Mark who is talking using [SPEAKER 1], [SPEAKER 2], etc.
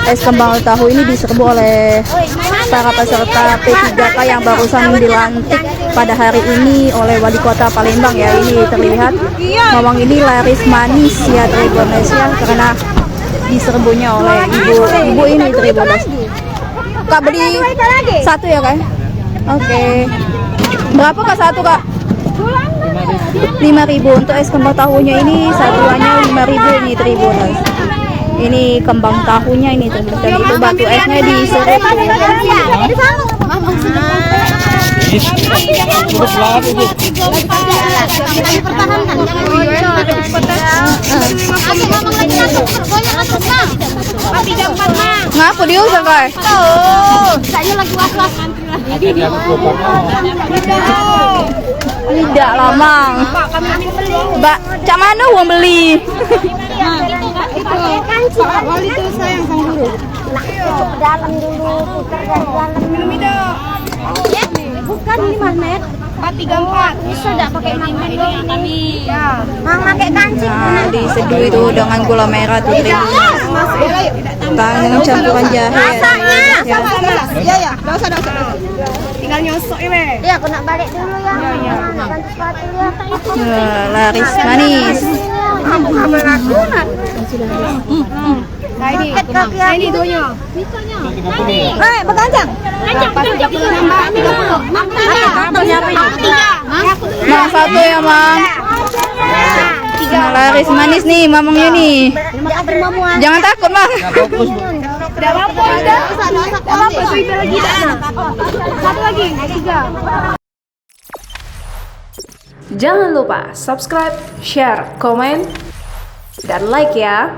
[SPEAKER 1] Es kembang tahu ini diserbu oleh para peserta P3K yang barusan dilantik pada hari ini oleh Wali Kota Palembang ya. Ini terlihat memang ini laris manis ya Tribuners ya, karena diserbunya oleh ibu ini Tribuners. Kak beli satu ya Kak? Oke. Berapa Kak satu Kak? 5.000 untuk es kembang tahunya ini, satuannya 5.000 ini Tribuners. Ini kembang tahunya ini Tribuners, dan itu batu esnya diserut. Ngapa dia usah Kak?
[SPEAKER 2] Saya lagi was-was
[SPEAKER 1] Tidak lamang. Mbak, cak mana uang beli?
[SPEAKER 2] Wali itu sayang sama guru. Masuk ke dalam dulu, putar dari dalam. Minum hidup. Bukan 5 menit. 434. Bisa enggak pakai ini kami? Ya. Mang pakai kancing.
[SPEAKER 1] Nah, diseduh itu dengan gula merah tuh Tribuners. Dengan campuran jahe.
[SPEAKER 2] Rasanya.
[SPEAKER 3] Iya ya, dosa. Tinggal nyosok ini.
[SPEAKER 2] Ya, aku nak balik dulu ya. Nak ganti sepatu ya.
[SPEAKER 1] Laris manis.
[SPEAKER 3] Nah ini duanya.
[SPEAKER 2] Bagancang.
[SPEAKER 1] Mang satu ya Mang. Nah, laris manis nih mamangnya nih. Jangan takut Mang.
[SPEAKER 3] Tidak apa-apa, udah. Tidak apa-apa, itu lagi. Satu lagi, 3.
[SPEAKER 4] Jangan lupa subscribe, share, komen, dan like ya.